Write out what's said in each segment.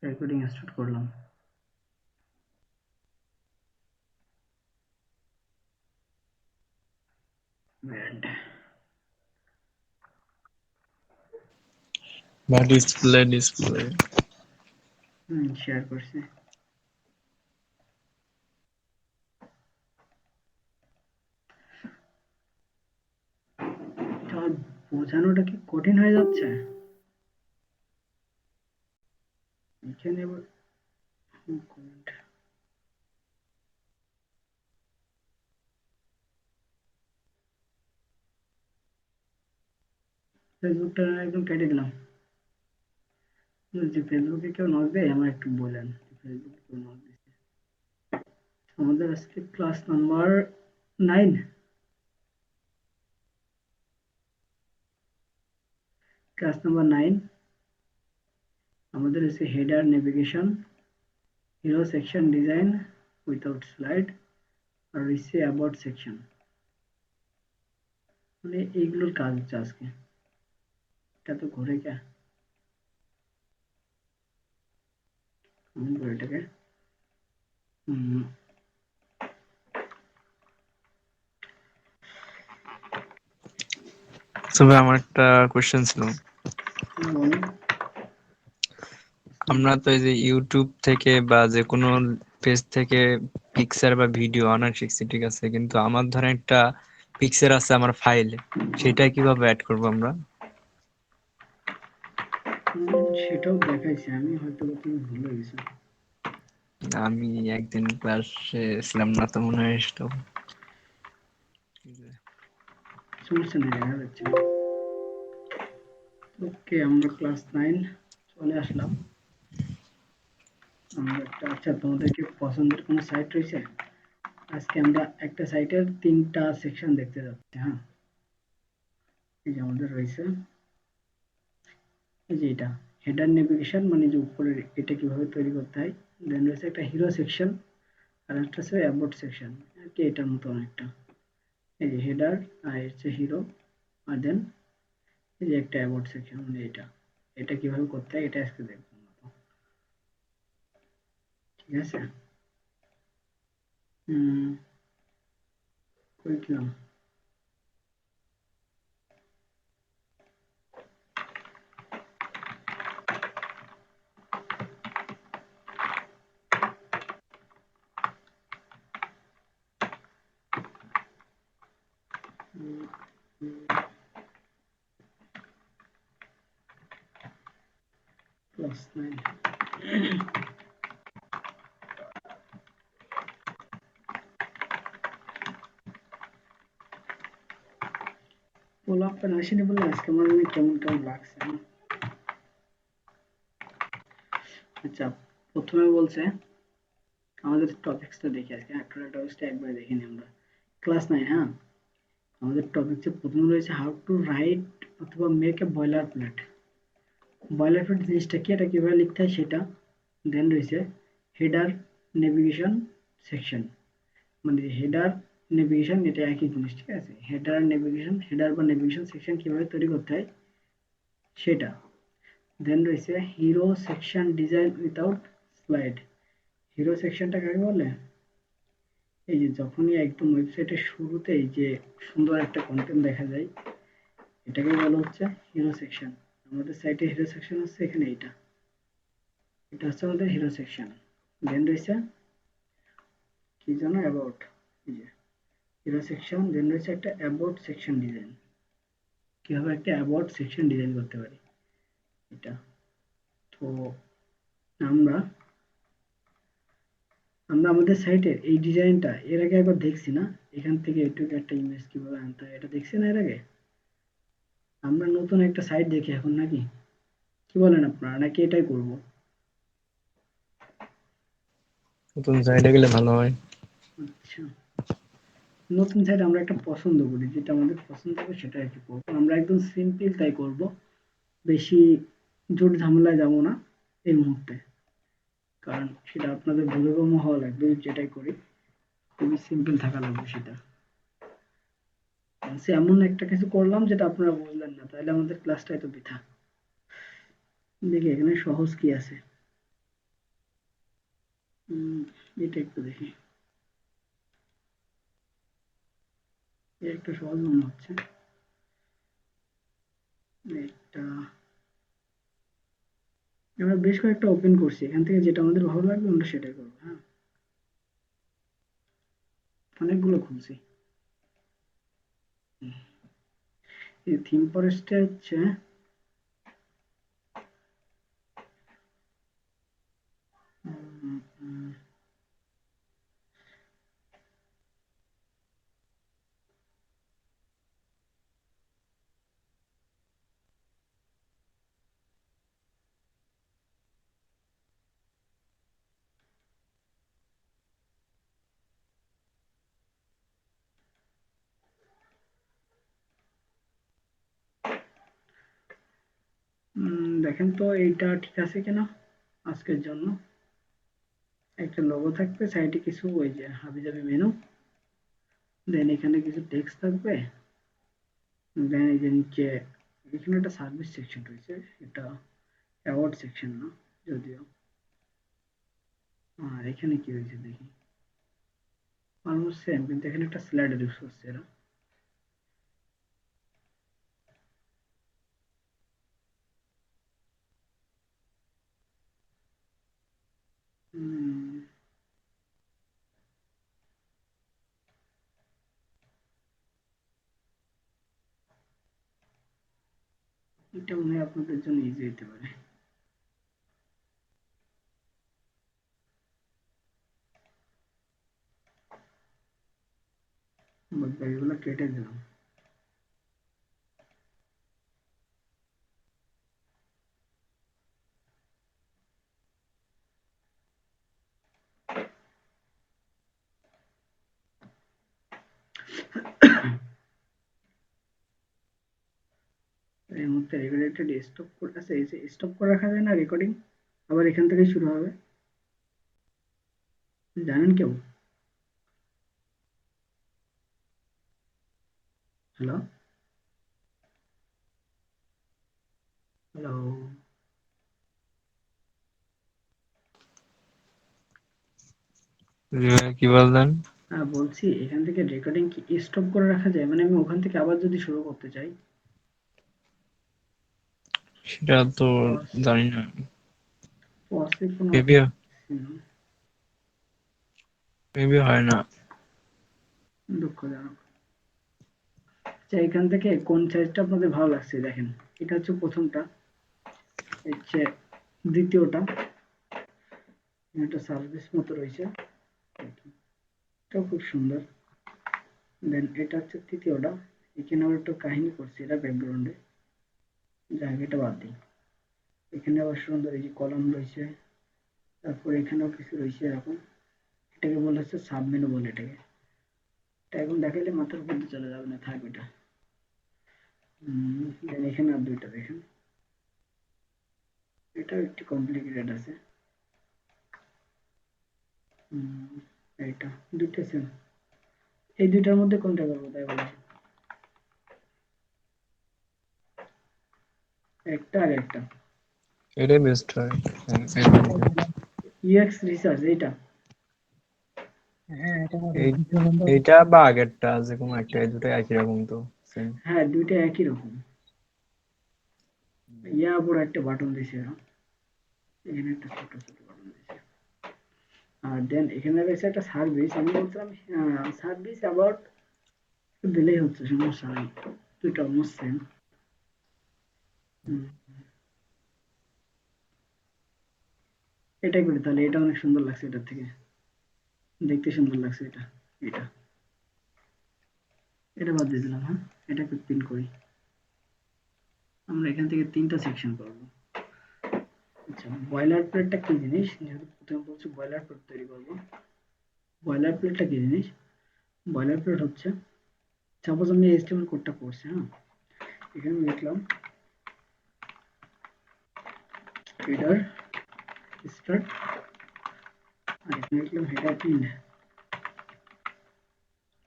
Recording start করলাম। Band বা display share করছি। আর বোঝানোটা কি কঠিন হয়ে যাচ্ছে? এখানে আবার কমেন্ট ফেসবুকটা একদম কেটে দিলাম। যদি ফেসবুকে কেউ নক দেয় আমার একটু বলেন। ফেসবুকে কেউ নক দিচ্ছে। আমাদের আজকে ক্লাস নাম্বার 9। ক্লাস নাম্বার 9 আমাদের আছে header navigation, hero section design without slide আর হচ্ছে অ্যাবাউট সেকশন। মানে এইগুলোর কাজ হচ্ছে আজকে। এটা তো ঘুরে কে এটাকে তবে আমার একটা কোশ্চেন ছিল। বলেন। আমরা তো এই যে ইউটিউব থেকে বা যে কোনো পেজ থেকে পিকচার বা ভিডিও আনা শিখছি, ঠিক আছে, কিন্তু আমার ধরেন একটা পিকচার আছে আমার ফাইলে, সেটা কিভাবে অ্যাড করব আমরা? সেটাও দেখাইছি আমি, হয়তো তুমি ভুলে গেছো। আমি একদিন ক্লাসে ছিলাম না তো, মনে হয় সেটা। সমস্যা নেই, দেখা যাচ্ছে। ওকে, আমরা ক্লাস 9 চলে আসলাম। আমরা একটা, আচ্ছা তোমাদের কি পছন্দের কোনো সাইট রয়েছে? আজকে আমরা একটা সাইটের 3টা সেকশন দেখতে যাচ্ছি। হ্যাঁ, এই যে আমাদের রয়েছে, এই যে এটা হেডার নেভিগেশন, মানে যে উপরের এটা কিভাবে তৈরি করতে হয়। দেন রয়েছে একটা হিরো সেকশন, আর একটা হচ্ছে অ্যাবাউট সেকশন, আর কি এটার মতো অনেকটা। এই যে হেডার, আর হচ্ছে হিরো, আর দেন এই যে একটা অ্যাবাউট সেকশন, মানে এটা এটা কিভাবে করতে হয় এটা আজকে দেখবো। ঠিক আছে। হুম, কই ক্লাস 9 পোলাপটা আসেনি বলে আজকে আমার মানে কেমন কেমন লাগছে। আচ্ছা, প্রথমে বলছে আমাদের টপিকসটা দেখি আজকে। টোটাল টপিকসটা একবার দেখে নিই আমরা। ক্লাস 9, হ্যাঁ, আমাদের টপিকসে প্রথমে রয়েছে হাউ টু রাইট অথবা make a boiler plate. Boiler plate জিনিসটা কি, এটা কিভাবে লিখতে হয় সেটা। দেন রয়েছে হেডার নেভিগেশন সেকশন, মানে হেডার নেভিগেশন এটা একই জিনিস, ঠিক আছে। হেডার নেভিগেশন, হেডার বা নেভিগেশন সেকশন কিভাবে তৈরি করতে হয় সেটা। দেন রয়েছে hero section design without slide. Hero সেকশনটা কাকে বলে? এই যে যখনই একদম ওয়েবসাইটের শুরুতেই যে সুন্দর একটা কন্টেন্ট দেখা যায়, এটাকে বলা হচ্ছে হিরো সেকশন। আমাদের সাইটে হিরো সেকশন আছে, এখানে এটা এটা হচ্ছে আমাদের হিরো সেকশন। দেন রয়েছে কি জানো, অ্যাবাউট। এই যে হিরো সেকশন, দেন রয়েছে একটা অ্যাবাউট সেকশন ডিজাইন। কিভাবে একটা অ্যাবাউট সেকশন ডিজাইন করতে পারি এটা। তো আমরা আমরা আমাদের সাইটের এই ডিজাইনটা এর আগে একবার দেখছি না? এখান থেকে এটুকু একটা ইমেজ কিভাবে আনতে হয় এটা দেখছি না এর আগে? আমরা নতুন একটা সাইট দেখি এখন নাকি? কি বলেন আপনারা, নাকি এটাই করব? নতুন সাইডে গেলে ভালো হয়। আচ্ছা, নতুন সাইট আমরা একটা পছন্দ করি, যেটা আমাদের পছন্দ হবে সেটা একটু করবো। আমরা একদম সিম্পল তাই করব, বেশি জোর ঝামেলায় যাব না এই মুহূর্তে, কারণ সেটা আপনাদের বোধগম্য হওয়া লাগবে। যেটাই করি খুবই সিম্পল থাকা লাগবে সেটা। সে এমন একটা কিছু করলাম যেটা আপনারা বুঝলেন না, তাহলে আমাদের ক্লাসটা এত বৃথা। দেখি এখানে সহজ কি আছে। উম, এটা একটু দেখি, এটা একটু সহজ মনে হচ্ছে। এটা আমরা বেশ কয়েকটা ওপেন করছি, এখান থেকে যেটা আমাদের ভালো লাগবে আমরা সেটাই করবো। হ্যাঁ, অনেকগুলো খুলছি। এই থিম ফরেস্টে হচ্ছে উম, উম, দেখেন তো এইটা ঠিক আছে কিনা আজকের জন্য। একটা লোগো থাকবে, সাইডে কিছু ওই যে হাবিজাবি মেনু, দেন এখানে কিছু টেক্সট থাকবে, দেন এই যে নিচে এখানে একটা সার্ভিস সেকশন রয়েছে, এটা অ্যাওয়ার্ড সেকশন না যদিও। আর এখানে কি হয়েছে দেখি, অলমোস্ট সেম, কিন্তু এখানে একটা স্লাইডার ইউজ করছে এরা। উম, এটা মনে হয় আপনাদের জন্য ইজি হতে পারে। বাদ বাকিগুলো কেটে দিলাম। এই মুহূর্তে রেগুলেটেড স্টপ করে আছে, এই যে স্টপ করে রাখা যায় না রেকর্ডিং, আবার এখান থেকেই শুরু হবে, জানেন কেউ? Hello, hello. জি ভাই, কি বললেন? হ্যাঁ বলছি, এখান থেকে রেকর্ডিং কি স্টপ করে রাখা যায়, মানে আমি ওখান থেকে আবার যদি শুরু করতে চাই? সেটা তো পজ, জানি না। পজে কোনো মেবি অপশন ছিল না। মেবি হয় না। দুঃখজনক। আচ্ছা, এখান থেকে কোন সাইজটা আপনাদের ভালো লাগছে দেখেন, এটা হচ্ছে প্রথমটা, হচ্ছে দ্বিতীয়টা, একটা সার্ভিস মতো রয়েছে, এটাও খুব সুন্দর। দেন এটা হচ্ছে তৃতীয়টা, এখানে আবার একটু কাহিনী করছে এটা ব্যাকগ্রাউন্ডে, যাক এটা বাদ দিই। এখানে আবার সুন্দর এই যে কলাম রয়েছে, তারপর এখানেও কিছু রয়েছে এরকম, এটাকে বলা হচ্ছে সাব মেনু বলে এটাকে। এটা এখন দেখাইলে মাথার উপর দিয়ে চলে যাবে না, থাক এটা। দেন এখানে আর দুইটা দেখেন, এটাও একটু কমপ্লিকেটেড আছে। হুম, এইটা দুইটা সেম, এই দুইটার মধ্যে কোনটা করবো তাই বলেন? একটা আর একটা। এটাই বেস্ট হয়। হ্যাঁ, এটা দিলে। ইউএক্স রিসার্চ এইটা। এই এইটা বা আগেরটা, যে কোনো একটা, এই দুটো একই রকম তো, সেম। হ্যাঁ দুইটা একই রকম। ইয়া বড় একটা বাটন দিছে এরা, এখানে একটা ছোট ছোট বাটন দিছে। আর দেন এখানে রয়েছে একটা সার্ভিস, আমি বলছিলাম সার্ভিস অ্যাবাউট দিলেই হচ্ছে, সমস্যা নেই, দুইটা অলমোস্ট সেম। এটাই করি তাহলে, এটা অনেক সুন্দর লাগছে, এটার থেকে দেখতে সুন্দর লাগছে এটা। এটা এটা বাদ দিয়ে দিলাম। হ্যাঁ, এটাকে পিন করি। আমরা এখান থেকে তিনটা সেকশন করবো। আচ্ছা, বয়লার প্লেটটা কি জিনিস, যেহেতু প্রথমে বলছি বয়লার প্লেট তৈরি করবো। বয়লার প্লেটটা কি জিনিস? বয়লার প্লেট হচ্ছে, সাপোজ আমি এইচটিএমএল কোডটা করছি, হ্যাঁ, এখানে লিখলাম হেডার স্টার্ট, আর এখানে লিখলাম হেডার ইন্ড,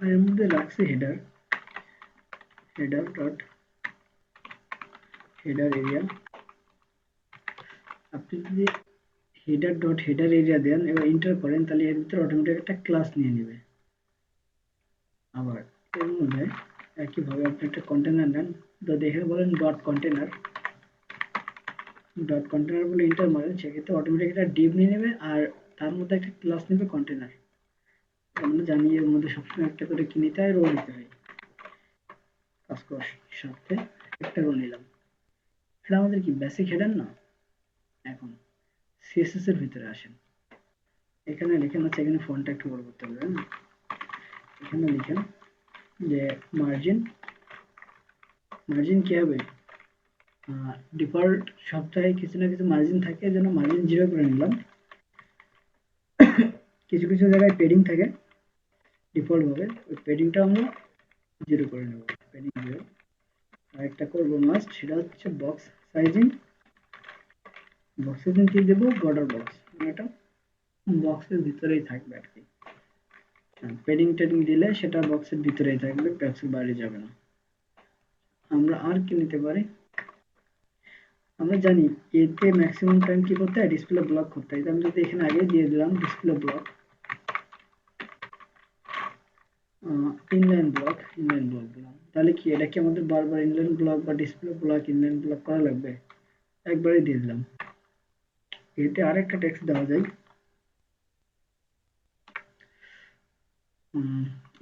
আর এর মধ্যে রাখছি header, header dot header area. আপনি যদি হেডার ডট হেডার এরিয়া দেন, এবার এন্টার করেন, তাহলে এর ভিতরে অটোমেটিক একটা ক্লাস নিয়ে নেবে। আবার এর মধ্যে একইভাবে আপনি একটা কন্টেনার নেন, যদি এখানে বলেন ডট কন্টেনার বলে এন্টার মারেন, সেক্ষেত্রে অটোমেটিক একটা ডিভ নিয়ে নেবে আর তার মধ্যে একটা ক্লাস নেবে কন্টেনার। আমরা জানি এর মধ্যে সবসময় একটা করে কি নিতে হয়, রো নিতে হয়। কাজ করার সাথে একটা রো নিলাম। এটা আমাদের কি বেসিক হেডার না? এখন সিএসএস এর ভিতরে আসেন, এখানে লিখেন, আছে এখানে ফন্টটা একটু বড় করতে হবে। এখানে লিখেন যে মার্জিন, মার্জিন কি হবে, ডিফল্ট সপ্তাহে কিছু না কিছু মার্জিন থাকে, যেন মার্জিন 0 করে নিলাম। কিছু কিছু জায়গায় পেডিং থাকে ডিফল্ট ভাবে, ওই পেডিংটা আমরা 0 করে নেব, পেডিং 0। আর একটা করব মাস্ট, সেটা হচ্ছে বক্স সাইজিং। বক্স সাইজিং কি দেব, বর্ডার বক্স, মানে এটা বক্সের ভিতরেই থাকবে আর কি। পেডিং টেডিং দিলে সেটা বক্সের ভিতরেই থাকবে, বক্সের বাইরে যাবে না। আমরা আর কি নিতে পারি, আমরা জানি এতে ম্যাক্সিমাম টাইম কি করতে হয়, ডিসপ্লে ব্লক করতে হয়। আমি যদি এখানে আগে দিয়ে দিলাম ডিসপ্লে ব্লক, ইনলাইন ব্লক দিলাম, তাহলে কি এটা কি আমাদের বারবার ইনলাইন ব্লক বা ডিসপ্লে ব্লক ইনলাইন ব্লক করা লাগবে? একবারে দিয়ে দিলাম। এতে আরেকটা টেক্সট দেওয়া যায়,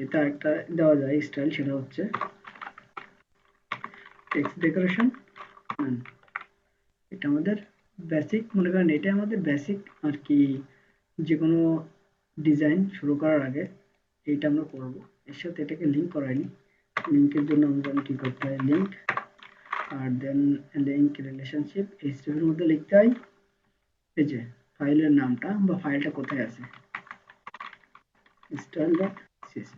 এতে আরেকটা দেওয়া যায় স্টাইল, সেটা হচ্ছে টেক্সট ডেকোরেশন। এটা আমাদের বেসিক, মনে করেন এটা আমাদের বেসিক আর কি, যে কোনো ডিজাইন শুরু করার আগে এইটা আমরা করব। এর সাথে এটাকে লিঙ্ক করাইনি, লিঙ্কের জন্য আমাদের কি করতে হয়, লিঙ্ক আর দেন লিঙ্ক রিলেশনশিপ, এই স্টেপের মধ্যে লিখতে হয় এই যে ফাইলের নামটা বা ফাইলটা কোথায় আছে, style.css।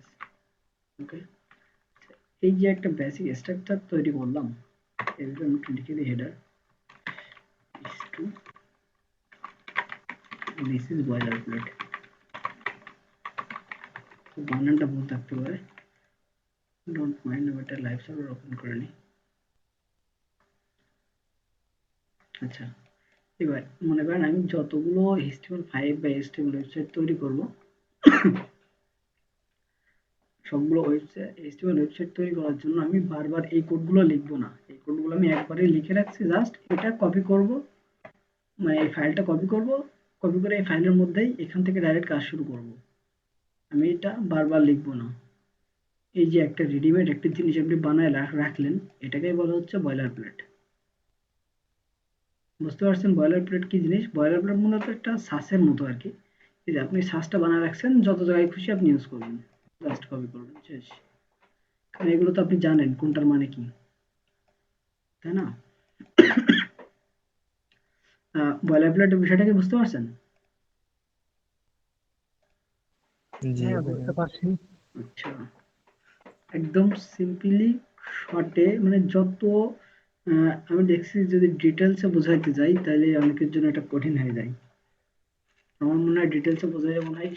ওকে, এই যে একটা বেসিক স্ট্রাকচার তৈরি করলাম, এর ভিতরে আমি একটু লিখে দিই header is to this is boilerplate। বানানটা ভুল থাকতে পারে, ডোন্ট মাইন্ড, আমি একটা লাইভ সার্ভার ওপেন করে নিই। আচ্ছা, এবার মনে করেন আমি যতগুলো HTML5 বা HTML ওয়েবসাইট তৈরি করব, সবগুলো ওয়েবসাইট HTML ওয়েবসাইট তৈরি করার জন্য আমি বারবার এই কোডগুলো লিখবো না, এই কোডগুলো আমি একবারেই লিখে রাখছি, জাস্ট এটা কপি করব, মানে এই ফাইলটা কপি করব, কপি করে এই ফাইলের মধ্যেই এখান থেকে ডাইরেক্ট কাজ শুরু করব, আমি এটা বারবার লিখবো না। এই যে একটা রেডিমেড একটা জিনিস আপনি বানায় রাখলেন, এটাকেই বলা হচ্ছে বয়লার প্লেট। বুঝতে পারছেন বয়লার প্লেট কি জিনিস? বয়লার প্লেট মূলত একটা সাসের মতো আর কি, এই যে আপনি সাসটা বানায় রাখছেন, যত জায়গায় খুশি আপনি ইউজ করবেন, জাস্ট কপি করবেন শেষ। কারণ এগুলো তো আপনি জানেন কোনটার মানে কি, তাই না? বয়লার প্লেটের বিষয়টা কি বুঝতে পারছেন? জি হ্যাঁ, ভাইয়া। বুঝতে পারছি। আচ্ছা, একদম সিম্পলি শর্টে, মানে যত আমি দেখছি যদি ডিটেলসে বোঝাইতে যাই তাহলে অনেকের জন্য এটা কঠিন হয়ে যায়। আমার মনে হয় ডিটেলসে বোঝাইলে মনে হয়